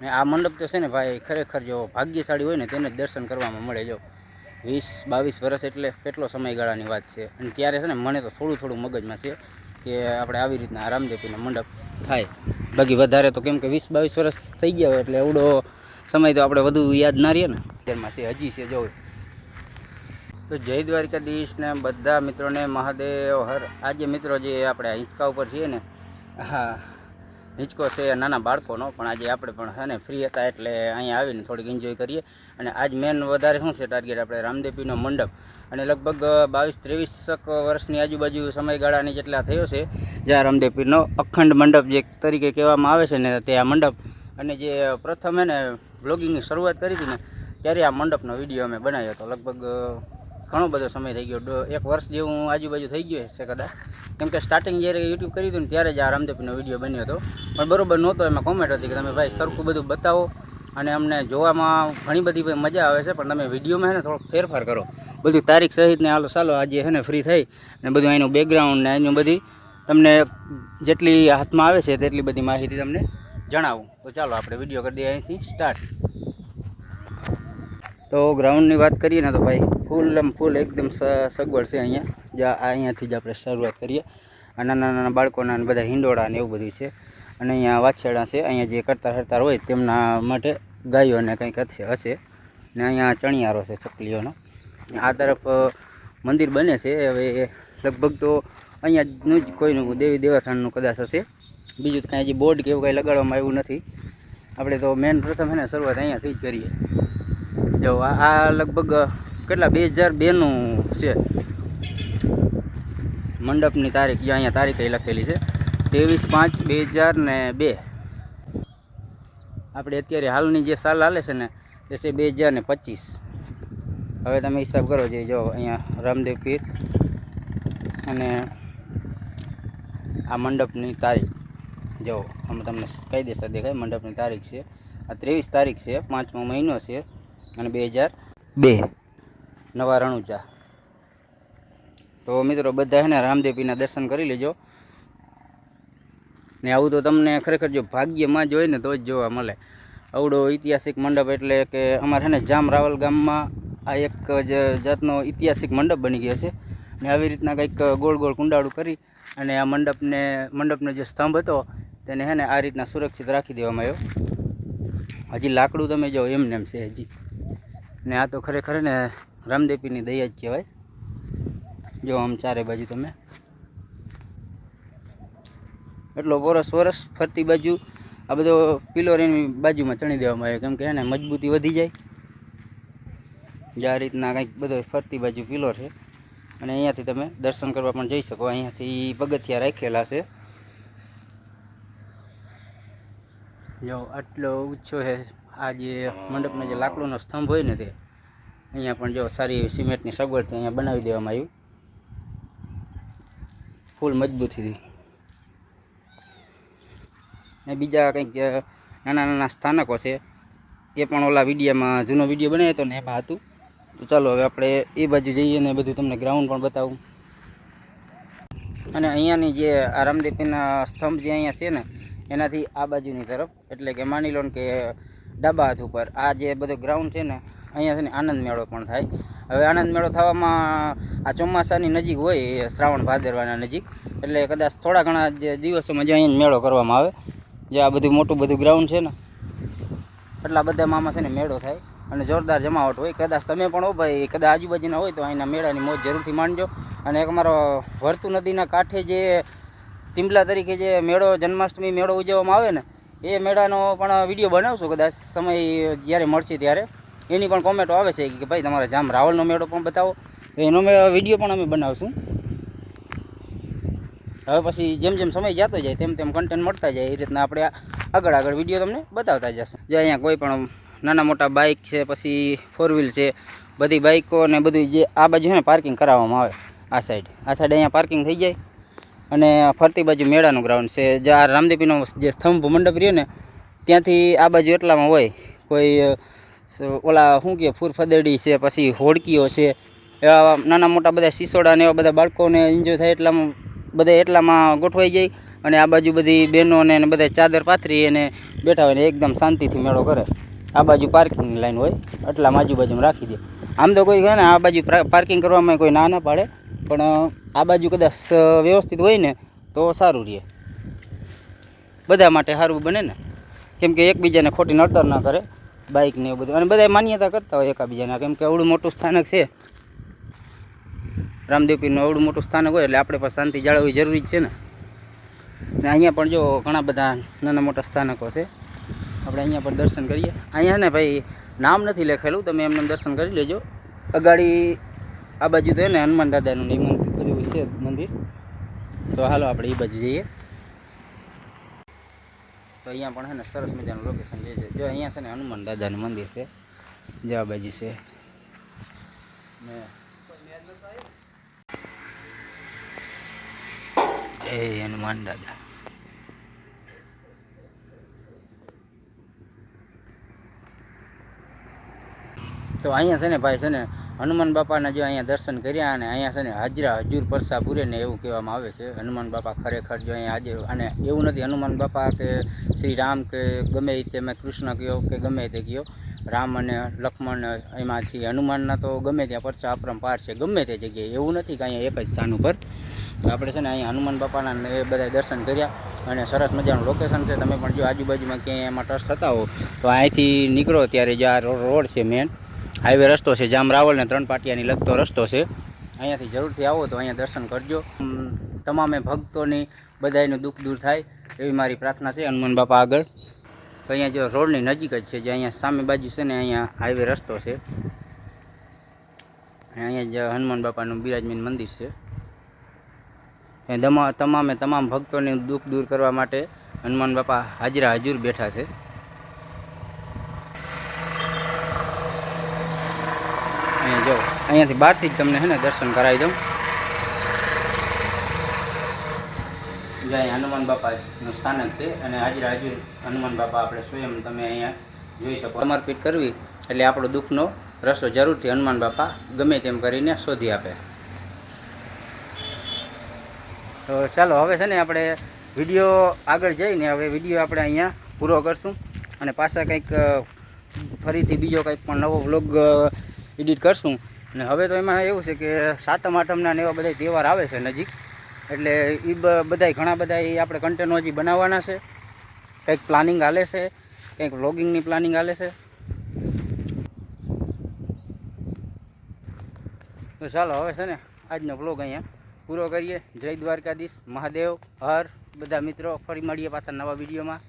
ને આ મંડપ તો છે ને ભાઈ ખરેખર જો ભાગ્યશાળી હોય ને તેને જ દર્શન કરવામાં મળે. જો 20-22 વર્ષ એટલે કેટલો સમયગાળાની વાત છે. અને ત્યારે છે ને મને તો થોડું મગજમાં છે કે આપણે આવી રીતના રામદેવપીરનો મંડપ થાય. બાકી વધારે તો કેમ કે 20-22 વર્ષ થઈ ગયા હોય એટલે એવડો સમય તો આપણે વધુ યાદ ના રહીએ ને. તેમાં છે હજી છે જો. તો જય દ્વારકાધીશ ને બધા મિત્રોને મહાદેવ હર. આજે મિત્રો જે આપણે હિંચકા ઉપર છીએ ને, હા હિંચકો છે નાના બાળકોનો, પણ આજે આપણે પણ છે ને ફ્રી હતા એટલે અહીંયા આવીને થોડીક એન્જોય કરીએ. અને આજ મેન વધારે શું છે ટાર્ગેટ આપણે રામદેવપીરનો મંડપ, અને લગભગ 22-23 વર્ષની આજુબાજુ સમયગાળાની જેટલા થયો છે જ્યાં રામદેવપીરનો અખંડ મંડપ જે તરીકે કહેવામાં આવે છે ને તે આ મંડપ. અને જે પ્રથમ એને બ્લોગિંગની શરૂઆત કરી હતી ને ત્યારે આ મંડપનો વિડીયો અમે બનાવ્યો હતો. લગભગ ઘણો બધો સમય થઈ ગયો, 1 વર્ષ જેવું આજુબાજુ થઈ ગયું હશે કદાચ. કેમ કે સ્ટાર્ટિંગ જ્યારે યુટ્યુબ કર્યું હતું ને ત્યારે જ આ રામદેવપીરનો વિડીયો બન્યો હતો, પણ બરોબર નહોતો. એમાં કોમેન્ટ હતી કે તમે ભાઈ સરખું બધું બતાવો અને અમને જોવામાં ઘણી બધી મજા આવે છે, પણ તમે વિડીયોમાં છે ને થોડોક ફેરફાર કરો. બધું તારીખ સહિત ને ચાલો આજે છે ને ફ્રી થઈ અને બધું અહીંનું બેકગ્રાઉન્ડ ને અહીંનું બધી તમને જેટલી હાથમાં આવે છે તેટલી બધી માહિતી તમને જણાવું. તો ચાલો આપણે વિડીયો કરી દઈએ અહીંથી સ્ટાર્ટ. તો ગ્રાઉન્ડની વાત કરીએ ને તો ભાઈ ફૂલ એકદમ સગવડ છે અહીંયા. અહીંયાથી જ આપણે શરૂઆત કરીએ. આ નાના બાળકોના બધા હિંડોળા ને એવું બધું છે. અને અહીંયા વાછરડા છે. અહીંયા જે કરતાર હોય તેમના માટે ગાયો ને કંઈક હશે. ને અહીંયા ચણિયારો છે ચકલીઓનો. આ તરફ મંદિર બને છે. હવે લગભગ તો અહીંયાનું જ કોઈનું દેવી દેવસ્થાનનું કદાચ હશે. બીજું તો કાંઈ હજી બોર્ડ કે એવું કાંઈ લગાડવામાં આવ્યું નથી. આપણે તો મેન પ્રથમ છે ને શરૂઆત અહીંયાથી જ કરીએ. જો આ લગભગ કેટલા 2002નું છે મંડપની તારીખ. જે અહીંયા તારીખ લખેલી છે 23/5/2002. આપણે અત્યારે હાલની જે સાલ હાલે છે ને તે છે 2025. હવે તમે હિસાબ કરો જે જો અહીંયા રામદેવપીર અને આ મંડપની તારીખ જો અમે તમને કાયદેસર દેખાય. મંડપની તારીખ છે આ 23 તારીખ છે, 5મો મહિનો છે અને 2002 નવા રણુજા. તો મિત્રો બધા છે ને રામદેવપીરના દર્શન કરી લેજો. ને આવું તો તમને ખરેખર જો ભાગ્યમાં જ હોય ને તો જ જોવા મળે. આવડો ઐતિહાસિક મંડપ એટલે કે અમારે છે ને જામ રાવલ ગામમાં આ એક જ જાતનો ઐતિહાસિક મંડપ બની ગયો છે. ને આવી રીતના કંઈક ગોળ કુંડાળું કરી અને આ મંડપનો જે સ્તંભ હતો તેને છે ને આ રીતના સુરક્ષિત રાખી દેવામાં આવ્યો. હજી લાકડું તમે જો એમને એમ છે હજી. ને આ તો ખરેખર ને રામદેવપીરની દયા જ કહેવાય. જો આમ ચારે બાજુ તમે એટલો વરસ ફરતી બાજુ આ બધો પિલોર એની બાજુમાં ચણી દેવામાં આવ્યો, કેમ કે એને મજબૂતી વધી જાય. જે આ રીતના કંઈક બધો ફરતી બાજુ પિલોર છે. અને અહીંયાથી તમે દર્શન કરવા પણ જઈ શકો. અહીંયાથી પગથિયા રાખેલા છે. જો આટલો ઊંચો છે આ જે મંડપનો જે લાકડુંનો સ્તંભ હોય ને તે. અહીંયા પણ જો સારી એવી સિમેન્ટની સગવડથી અહીંયા બનાવી દેવામાં આવ્યું ફૂલ મજબૂતીથી. ને બીજા કંઈક નાના સ્થાનકો છે એ પણ ઓલા વિડીયોમાં જૂનો વિડીયો બનાવ્યો હતો ને એમાં હતું. તો ચાલો હવે આપણે એ બાજુ જઈએ ને બધું તમને ગ્રાઉન્ડ પણ બતાવું. અને અહીંયાની જે આ રામદેવપીરના સ્તંભ જે અહીંયા છે ને એનાથી આ બાજુની તરફ એટલે કે માની લો ને કે ડાબા હાથ ઉપર આ જે બધો ગ્રાઉન્ડ છે ને અહીંયા છે ને આનંદ મેળો પણ થાય. હવે આનંદ મેળો થવામાં આ ચોમાસાની નજીક હોય, શ્રાવણ ભાદરવાના નજીક, એટલે કદાચ થોડા ઘણા જે દિવસોમાં જે અહીંયા મેળો કરવામાં આવે. જે આ બધું મોટું બધું ગ્રાઉન્ડ છે ને એટલા બધામાં આમાં છે ને મેળો થાય અને જોરદાર જમાવટ હોય. કદાચ તમે પણ હો ભાઈ કદાચ આજુબાજુના હોય તો અહીંના મેળાની મોજ જરૂરથી માણજો. અને એક અમારો વર્તુ નદીના કાંઠે જે ટીમ્બલા તરીકે જે મેળો જન્માષ્ટમી મેળો ઉજવવામાં આવે ને એ મેળાનો પણ વિડીયો બનાવશું કદાચ સમય જ્યારે મળશે ત્યારે. એની પણ કોમેન્ટો આવે છે કે ભાઈ તમારે જામ રાવલનો મેળો પણ બતાવો, એનો વિડીયો પણ અમે બનાવશું. હવે પછી જેમ સમય જતો જાય તેમ કન્ટેન્ટ મળતા જાય એ રીતના આપણે આગળ વિડીયો તમને બતાવતા જશે. જે અહીંયા કોઈ પણ નાના મોટા બાઇક છે, પછી 4 વ્હીલ છે, બધી બાઇકો ને બધું જે આ બાજુ છે ને પાર્કિંગ કરાવવામાં આવે. આ સાઈડ અહીંયા પાર્કિંગ થઈ જાય. અને ફરતી બાજુ મેળાનું ગ્રાઉન્ડ છે. જે આ રામદેવપીરનો જે સ્તંભ મંડપ રહ્યો ને ત્યાંથી આ બાજુ એટલામાં હોય કોઈ ઓલા શું કહે ફૂરફદડી છે, પછી હોડકીઓ છે, એવા નાના મોટા બધા સિસોડા ને એવા બધા બાળકોને એન્જોય થાય એટલામાં બધા એટલામાં ગોઠવાઈ જાય. અને આ બાજુ બધી બહેનોને અને બધા ચાદર પાથરી અને બેઠા હોય ને એકદમ શાંતિથી મેળો કરે. આ બાજુ પાર્કિંગની લાઈન હોય એટલામાં આજુબાજુમાં રાખી દે. આમ તો કોઈ કહે ને આ બાજુ પાર્કિંગ કરવામાં કોઈ ના પાડે, પણ આ બાજુ કદાચ વ્યવસ્થિત હોય ને તો સારું રહે, બધા માટે સારું બને ને, કેમ કે એકબીજાને ખોટી નડતર ના કરે બાઇક ને એવું બધું. અને બધા માન્યતા કરતા હોય એકાબીજાના, કેમ કે આવડું મોટું સ્થાનક છે રામદેવ પીરનું, આવડું મોટું સ્થાનક હોય એટલે આપણે પણ શાંતિ જાળવવી જરૂરી જ છે ને. અહીંયા પણ જો ઘણા બધા નાના મોટા સ્થાનકો છે, આપણે અહીંયા પણ દર્શન કરીએ. અહીંયા ને ભાઈ નામ નથી લખેલું, તમે એમને દર્શન કરી લેજો. અગાડી આ બાજુ તો ને હનુમાન દાદાનું બધું છે મંદિર, તો હાલો આપણે એ બાજુ જઈએ. તો અહીંયા પણ છે ને સરસ મજાનું લોકેશન જે છે, જો અહીંયા છે ને હનુમાન દાદાનું મંદિર છે, જે આ બાજુ છે ને જય હનુમાન દાદા. તો અહીંયા છે ને ભાઈ છે ને હનુમાન બાપાના જો અહીંયા દર્શન કર્યા, અને અહીંયા છે ને હાજરા હજુર પરસા પૂરે ને એવું કહેવામાં આવે છે. હનુમાન બાપા ખરેખર જો અહીંયા હાજર, અને એવું નથી હનુમાન બાપા કે શ્રી રામ કે ગમે તે મેં કૃષ્ણ કહ્યો કે ગમે તે કહ્યો, રામ અને લક્ષ્મણ એમાંથી હનુમાનના તો ગમે ત્યાં પરસા અપરંપાર છે ગમે તે જગ્યાએ, એવું નથી કે અહીંયા એક જ સ્થાન ઉપર. આપણે છે ને અહીંયા હનુમાન બાપાના એ બધા દર્શન કર્યા, અને સરસ મજાનું લોકેશન છે. તમે પણ જો આજુબાજુમાં ક્યાંય એમાં ટચ થતા હો તો અહીંથી નીકળો ત્યારે જે આ રોડ છે મેન હાઈવે રસ્તો છે, જામ રાવલ ને 3 પાટિયાની લગતો રસ્તો છે. અહીંયાથી જરૂરથી આવો તો અહીંયા દર્શન કરજો. તમામે ભક્તોની બધાયનું દુઃખ દૂર થાય એવી મારી પ્રાર્થના છે હનુમાન બાપા આગળ. તો અહીંયા જો રોડની નજીક જ છે, જે અહીંયા સામે બાજુ છે ને અહીંયા હાઈવે રસ્તો છે, અને અહીંયા જે હનુમાન બાપાનું બિરાજમાન મંદિર છે. તમામ ભક્તોને દુઃખ દૂર કરવા માટે હનુમાન બાપા હાજરા હજુર બેઠા છે. અહીંયા જો અહીંયાથી બહારથી જ તમને છે ને દર્શન કરાવી દઉં. જે અહીંયા હનુમાન બાપાનું સ્થાનક છે, અને હાજરા હજુર હનુમાન બાપા આપણે સ્વયં તમે અહીંયા જોઈ શકો. સમર્પિત કરવી એટલે આપણો દુઃખનો રસ્તો જરૂરથી હનુમાન બાપા ગમે તેમ કરીને શોધી આપે. તો ચાલો હવે છે ને આપણે વિડીયો આગળ જઈને હવે વિડીયો આપણે અહીંયા પૂરો કરશું, અને પાછા કંઈક ફરીથી બીજો કંઈક પણ નવો વ્લોગ એડિટ કરશું. અને હવે તો એમાં એવું છે કે 7મ 8મના ને એવા બધા તહેવાર આવે છે નજીક, એટલે એ બધાય ઘણા બધા આપણે કન્ટેન્ટ હજી બનાવવાના છે. કંઈક પ્લાનિંગ હાલે છે, કંઈક વ્લોગિંગની પ્લાનિંગ હાલે છે. તો ચાલો હવે છે ને આજનો વ્લોગ અહીંયા પૂરો કરીએ. જય દ્વારકાધીશ, મહાદેવ હર બધા મિત્રો, ફરી મળીએ પાછા નવા વિડીયોમાં.